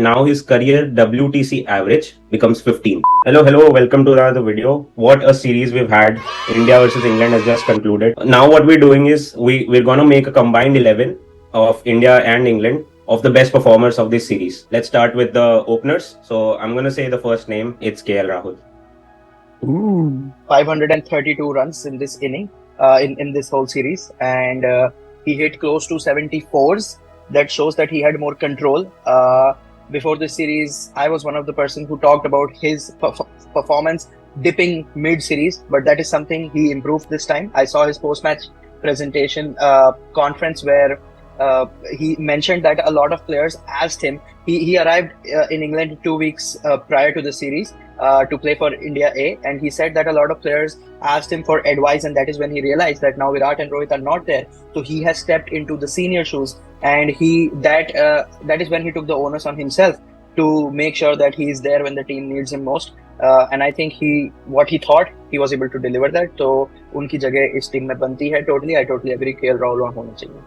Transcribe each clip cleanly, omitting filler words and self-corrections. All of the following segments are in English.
Now his career WTC average becomes 15. Hello, welcome to another video. What a series we've had. India versus England has just concluded. Now what we're doing is we're going to make a combined 11 of India and England of the best performers of this series. Let's start with the openers. So I'm going to say the first name. It's KL Rahul. 532 runs in this inning, in this whole series, and he hit close to 74s. That shows that he had more control. Before this series, I was one of the person who talked about his performance dipping mid-series, but that is something he improved this time. I saw his post-match presentation conference where he mentioned that a lot of players asked him. He arrived in England 2 weeks prior to the series to play for India A, and he said that a lot of players asked him for advice, and that is when he realized that now Virat and Rohit are not there, so he has stepped into the senior shoes, and that is when he took the onus on himself to make sure that he is there when the team needs him most. And I think what he thought, he was able to deliver that. So उनकी जगह इस team में बनती है totally. I totally agree. KL Rahul वहाँ होना चाहिए.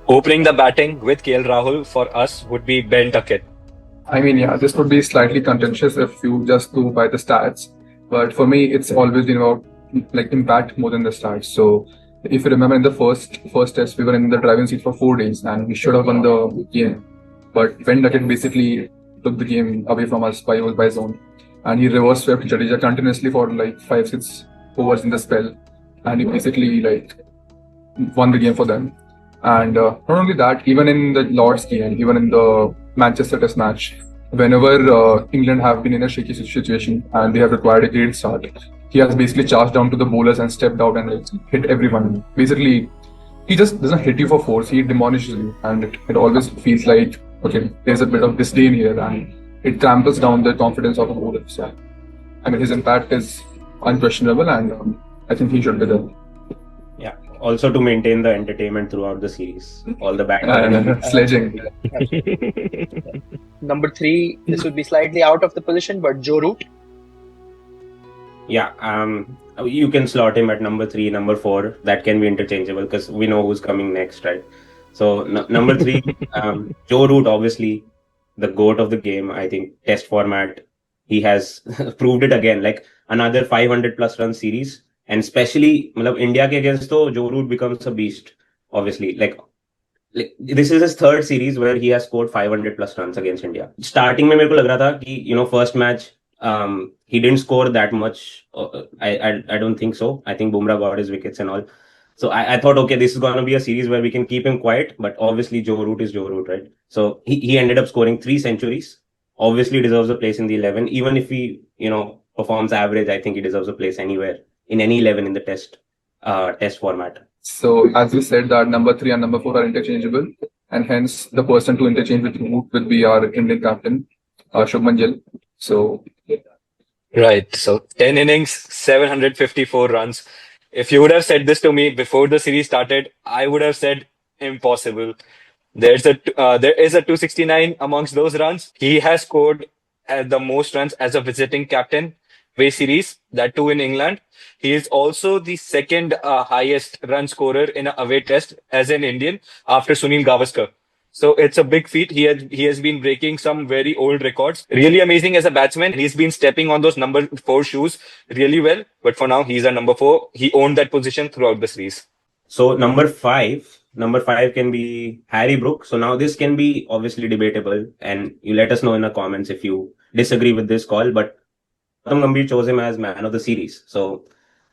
Opening the batting with KL Rahul for us would be Ben Duckett. I mean, yeah, this would be slightly contentious if you just go by the stats. But for me, it's always been about like impact more than the stats. So if you remember in the first test, we were in the driving seat for 4 days and we should have won the game. But Ben Duckett basically took the game away from us by zone. And he reverse swept Jadeja continuously for like 5-6 overs in the spell. And he basically like won the game for them. And not only that, even in the Lord's game, even in the Manchester Test match, whenever England have been in a shaky situation and they have required a great start, he has basically charged down to the bowlers and stepped out and like, hit everyone. Basically, he just doesn't hit you for force, he demolishes you. And it always feels like, okay, there's a bit of disdain here and it tramples down the confidence of a bowler. So, I mean, his impact is unquestionable and I think he should be there. Yeah. Also to maintain the entertainment throughout the series, all the background sledging. Number 3, this would be slightly out of the position, but Joe Root. Yeah, you can slot him at number 3, number 4. That can be interchangeable because we know who's coming next, right? So number 3, Joe Root, obviously the GOAT of the game. I think Test format, he has proved it again. Like another 500 plus run series. And especially, India ke against, Joe Root becomes a beast. Obviously, like this is his 3rd series where he has scored 500 plus runs against India. Starting mein mereko lag raha tha ki, first match, he didn't score that much. I don't think so. I think Bumrah got his wickets and all. So I thought, okay, this is going to be a series where we can keep him quiet. But obviously, Joe Root is Joe Root, right? So he ended up scoring 3 centuries. Obviously, deserves a place in the 11. Even if he, performs average, I think he deserves a place anywhere. In any 11 in the test format. So as you said that number 3 and number 4 are interchangeable, and hence the person to interchange with Root will be our Indian captain, Shubman Gill. So right. So 10 innings, 754 runs. If you would have said this to me before the series started, I would have said impossible. There is a 269 amongst those runs. He has scored the most runs as a visiting captain. Way series, that too in England. He is also the 2nd highest run scorer in an away test as an Indian after Sunil Gavaskar. So it's a big feat. He has been breaking some very old records. Really amazing as a batsman. He's been stepping on those number 4 shoes really well. But for now, he's a number 4. He owned that position throughout the series. So number 5 can be Harry Brook. So now this can be obviously debatable, and you let us know in the comments if you disagree with this call. But Gautam Gambhir chose him as man of the series. So,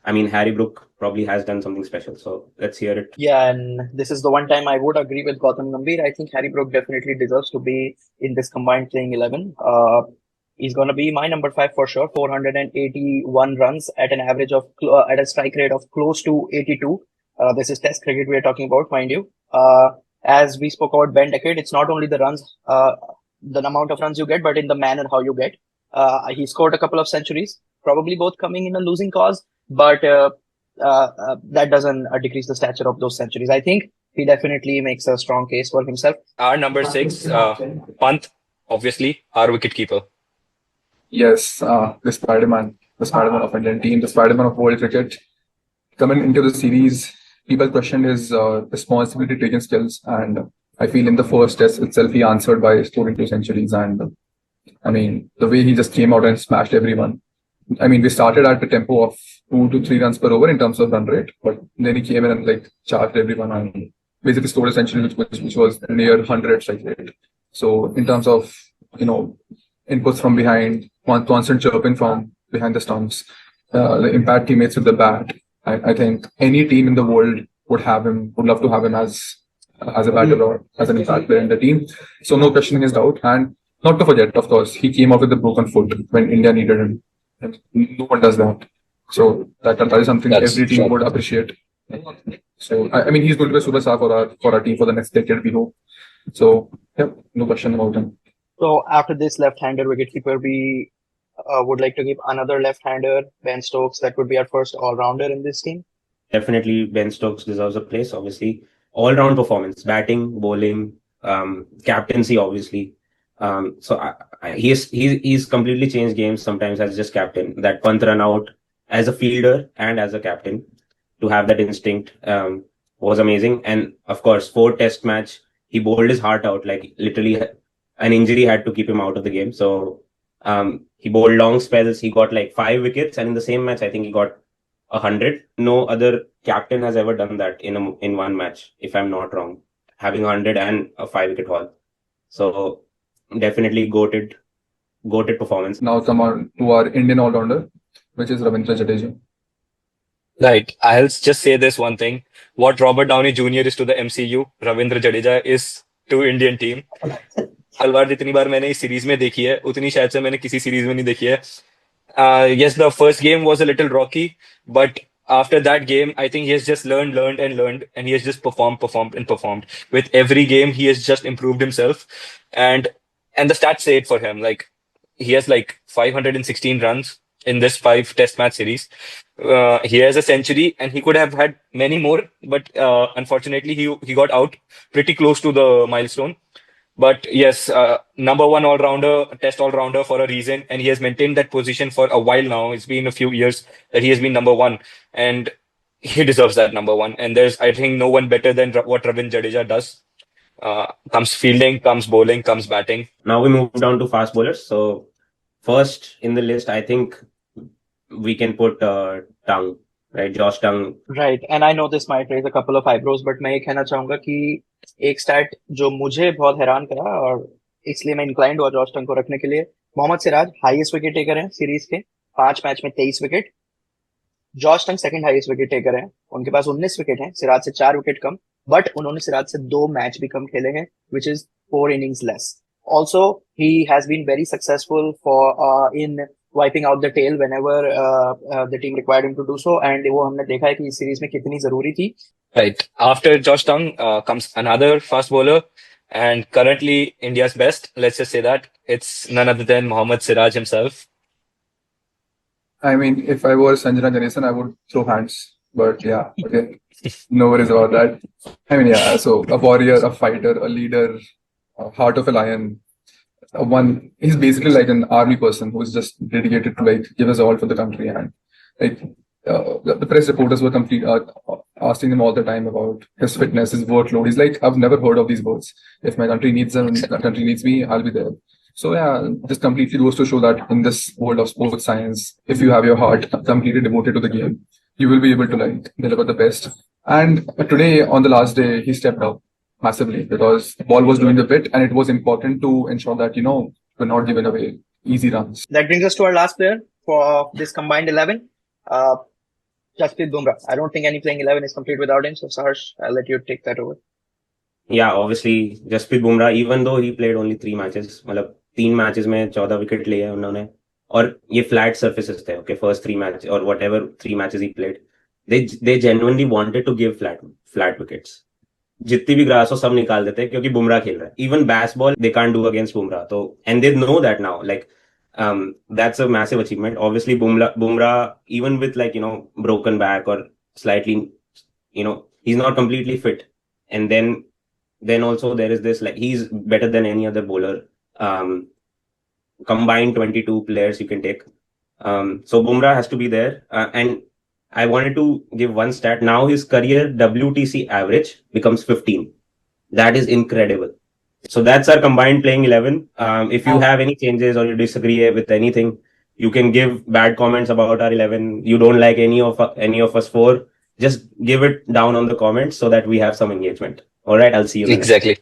I mean, Harry Brook probably has done something special. So, let's hear it. Yeah, and this is the one time I would agree with Gautam Gambhir. I think Harry Brook definitely deserves to be in this combined playing 11. He's going to be my number 5 for sure. 481 runs at an average of, at a strike rate of close to 82. This is Test cricket we are talking about, mind you. As we spoke about Ben Duckett, it's not only the runs, the amount of runs you get, but in the manner how you get. He scored a couple of centuries, probably both coming in a losing cause, but that doesn't decrease the stature of those centuries. I think he definitely makes a strong case for himself. Our number 6, Pant, obviously, our wicketkeeper. Yes, the Spider-Man of Indian team, the Spider-Man of world cricket. Coming into the series, people questioned his responsibility taking skills, and I feel in the first test itself, he answered by scoring 2 centuries. And I mean, the way he just came out and smashed everyone. I mean, we started at the tempo of 2 to 3 runs per over in terms of run rate, but then he came in and like charged everyone and basically scored a century, which was near 100 strike rate. So in terms of, inputs from behind, constant chirping from behind the stumps, the impact he makes with the bat, I think any team in the world would love to have him as a batter or as an impact player in the team. So no questioning his doubt. And not to forget, of course, he came out with a broken foot when India needed him. And no one does that. So that is something That's every team true. would appreciate. So I mean, he's going to be a superstar for our team for the next decade, we hope. So yeah, no question about him. So after this left-hander wicketkeeper, we would like to give another left-hander, Ben Stokes. That would be our first all-rounder in this team. Definitely, Ben Stokes deserves a place. Obviously, all-round performance, batting, bowling, captaincy. Obviously, he's completely changed games. Sometimes as just captain, that Pant run out as a fielder and as a captain, to have that instinct was amazing. And of course, 4 test match, he bowled his heart out. Like literally, an injury had to keep him out of the game. So he bowled long spells. He got like 5 wickets, and in the same match, I think he got 100. No other captain has ever done that in one match, if I'm not wrong, having 100 and a 5-wicket haul. So definitely goated performance. Now come on to our Indian all-rounder, which is Ravindra Jadeja. Right. I'll just say this one thing. What Robert Downey Jr. is to the MCU, Ravindra Jadeja is to Indian team. तलवार जितनी बार मैंने इस series में देखी है उतनी शायद से मैंने किसी सीरीज में नहीं देखी है. Yes, the first game was a little rocky, but after that game, I think he has just learned, and he has just performed. With every game, he has just improved himself, and the stats say it for him. Like he has like 516 runs in this 5 test match series. He has a century, and he could have had many more, but unfortunately, he got out pretty close to the milestone. But yes, number one all-rounder, test all-rounder for a reason, and he has maintained that position for a while now. It's been a few years that he has been number one, and he deserves that number one. And there's, I think, no one better than what Ravindra Jadeja does. Comes fielding, comes bowling, comes batting. Now we move down to fast bowlers. So first in the list, I think we can put Tung, right? Josh Tung. Right, and I know this might raise a couple of eyebrows, but मैं ये कहना चाहूंगा कि एक stat जो मुझे बहुत हैरान करा और इसलिए मैं इंक्लाइंड हुआ जॉश टंग को रखने के लिए, Mohammed Siraj highest wicket taker हैं सीरीज के, 5 मैच में 23 wicket. Josh Tongue second highest wicket taker हैं, उनके पास 19 विकेट हैं, सिराज से 4 विकेट कम, बट उन्होंने सिराज से 2 मैच भी कम खेले हैं, which is 4 innings less. Also, he has been very successful in wiping out the tail whenever the team required him to do so, and वो हमने देखा है कि इस सीरीज में कितनी जरूरी थी. Right. After Josh Tung comes another fast bowler, and currently India's best, let's just say that, it's none other than Mohammed Siraj himself. I mean, if I were Sanjana Ganesan, I would throw hands. But yeah, okay. No worries about that. I mean, yeah, so a warrior, a fighter, a leader, a heart of a lion. He's basically like an army person who's just dedicated to like give us all for the country. And like the press reporters were asking him all the time about his fitness, his workload. He's like, I've never heard of these words. If my country needs them, the country needs me, I'll be there. So yeah, this completely goes to show that in this world of sports science, if you have your heart completely devoted to the game, you will be able to like deliver the best. And today, on the last day, he stepped up massively because the ball was doing the bit, and it was important to ensure that we're not giving away easy runs. That brings us to our last player for this combined 11, Jasprit Bumrah. I don't think any playing 11 is complete without him. So Saharsh, I'll let you take that over. Yeah, obviously Jasprit Bumrah, even though he played only 3 matches, मतलब 3 matches में 14 wicket लिए हैं उन्होंने, और ये flat surfaces थे, okay, first 3 matches or whatever 3 matches he played, they genuinely wanted to give flat wickets. जितनी भी ग्रास हो सब निकाल देते हैं क्योंकि बुमराह खेल रहा है. Even bass ball they can't do against Bumrah. So and they know that now, like that's a massive achievement. Obviously Bumrah even with like broken back or slightly he's not completely fit, and then also there is this, like, he's better than any other bowler. Combined 22 players you can take. So Bumrah has to be there. And I wanted to give one stat. Now his career WTC average becomes 15. That is incredible. So that's our combined playing 11. If you have any changes or you disagree with anything, you can give bad comments about our 11. You don't like any of us four, just give it down on the comments so that we have some engagement. All right, I'll see you in the next. Exactly.